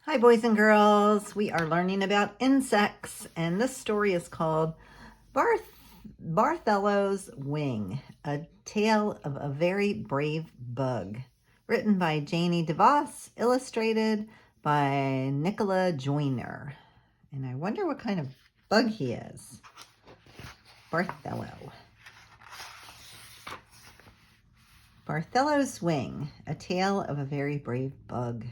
Hi, boys and girls. We are learning about insects, and this story is called Barthello's Wing, a tale of a very brave bug. Written by Janie DeVos, illustrated by Nicola Joyner. And I wonder what kind of bug he is. Barthello. Barthello's Wing, a tale of a very brave bug.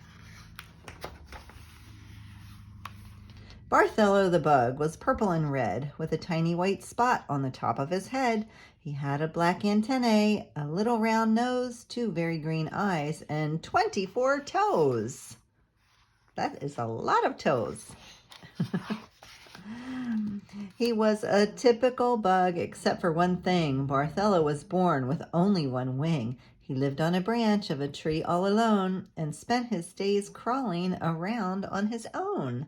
Barthello the bug was purple and red, with a tiny white spot on the top of his head. He had a black antennae, a little round nose, 2 very green eyes, and 24 toes. That is a lot of toes. He was a typical bug, except for one thing. Barthello was born with only one wing. He lived on a branch of a tree all alone and spent his days crawling around on his own.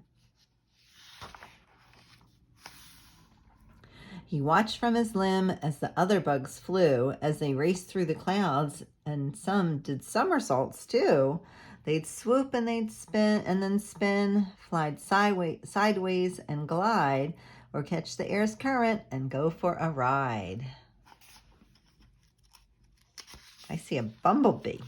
He watched from his limb as the other bugs flew, as they raced through the clouds, and some did somersaults too. They'd swoop and they'd spin and then spin, fly sideways and glide, or catch the air's current and go for a ride. I see a bumblebee.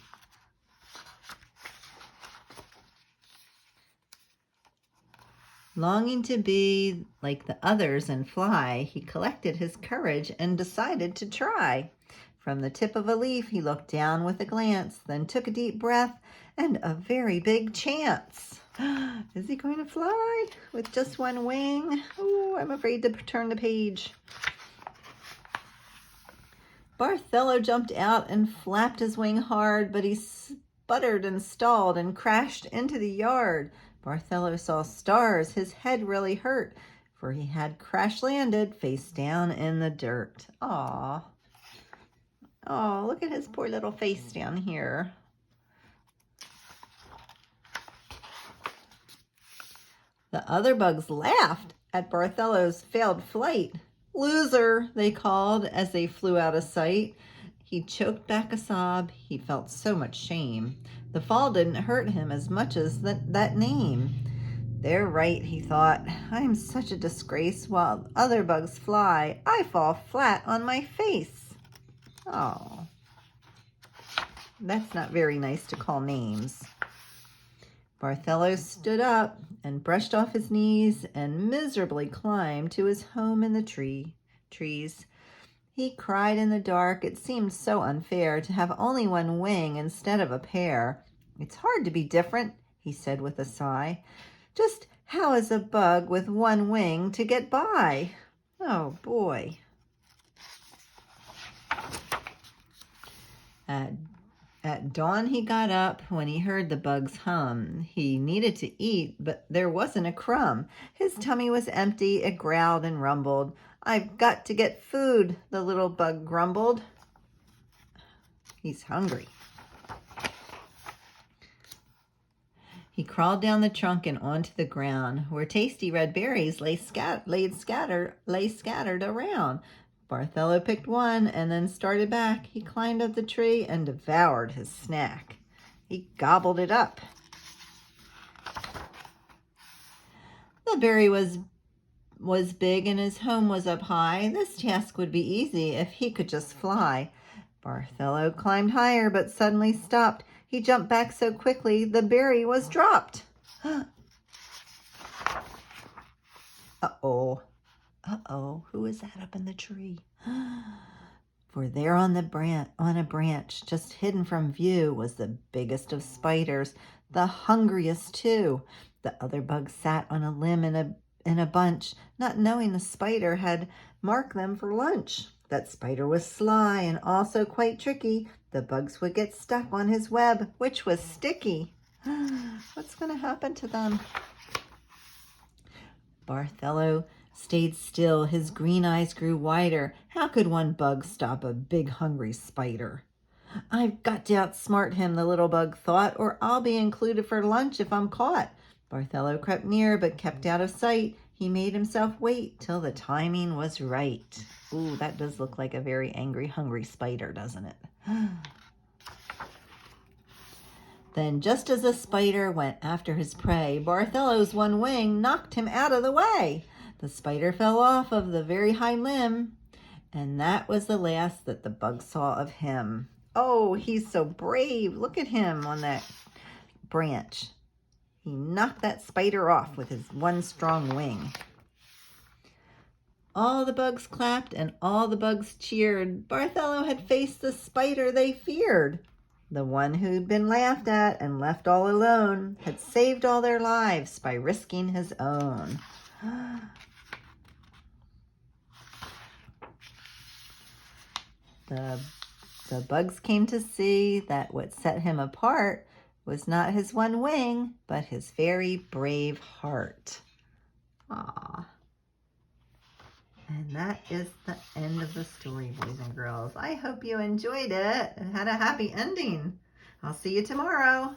Longing to be like the others and fly, he collected his courage and decided to try. From the tip of a leaf, he looked down with a glance, then took a deep breath and a very big chance. Is he going to fly with just one wing? Oh, I'm afraid to turn the page. Barthello jumped out and flapped his wing hard, but he sputtered and stalled and crashed into the yard. Barthello saw stars. His head really hurt, for he had crash landed face down in the dirt. Aw. Oh, look at his poor little face down here. The other bugs laughed at Barthello's failed flight. Loser, they called as they flew out of sight. He choked back a sob. He felt so much shame. The fall didn't hurt him as much as that name. They're right, he thought. I'm such a disgrace. While other bugs fly, I fall flat on my face. Oh, that's not very nice to call names. Barthello stood up and brushed off his knees and miserably climbed to his home in the trees. He cried in the dark. It seemed so unfair to have only one wing instead of a pair. It's hard to be different, he said with a sigh. Just how is a bug with one wing to get by? Oh, boy. At dawn he got up when he heard the bugs hum. He needed to eat, but there wasn't a crumb. His tummy was empty. It growled and rumbled. I've got to get food, the little bug grumbled. He's hungry. He crawled down the trunk and onto the ground, where tasty red berries lay scattered around. Barthello picked one and then started back. He climbed up the tree and devoured his snack. He gobbled it up. The berry was big and his home was up high. This task would be easy if he could just fly. Barthello climbed higher but suddenly stopped. He jumped back so quickly the berry was dropped. Uh-oh. Uh-oh, who is that up in the tree? For there on a branch, just hidden from view, was the biggest of spiders, the hungriest too. The other bugs sat on a limb in a bunch, not knowing the spider had marked them for lunch. That spider was sly and also quite tricky. The bugs would get stuck on his web, which was sticky. What's going to happen to them? Barthello stayed still. His green eyes grew wider. How could one bug stop a big hungry spider? I've got to outsmart him, the little bug thought, or I'll be included for lunch if I'm caught. Barthello crept near but kept out of sight. He made himself wait till the timing was right. Ooh, that does look like a very angry, hungry spider, doesn't it? Then just as the spider went after his prey, Barthello's one wing knocked him out of the way. The spider fell off of the very high limb, and that was the last that the bug saw of him. Oh, he's so brave. Look at him on that branch. He knocked that spider off with his one strong wing. All the bugs clapped and all the bugs cheered. Barthello had faced the spider they feared. The one who'd been laughed at and left all alone had saved all their lives by risking his own. The bugs came to see that what set him apart was not his one wing, but his very brave heart. Aww. And that is the end of the story, boys and girls. I hope you enjoyed it and had a happy ending. I'll see you tomorrow.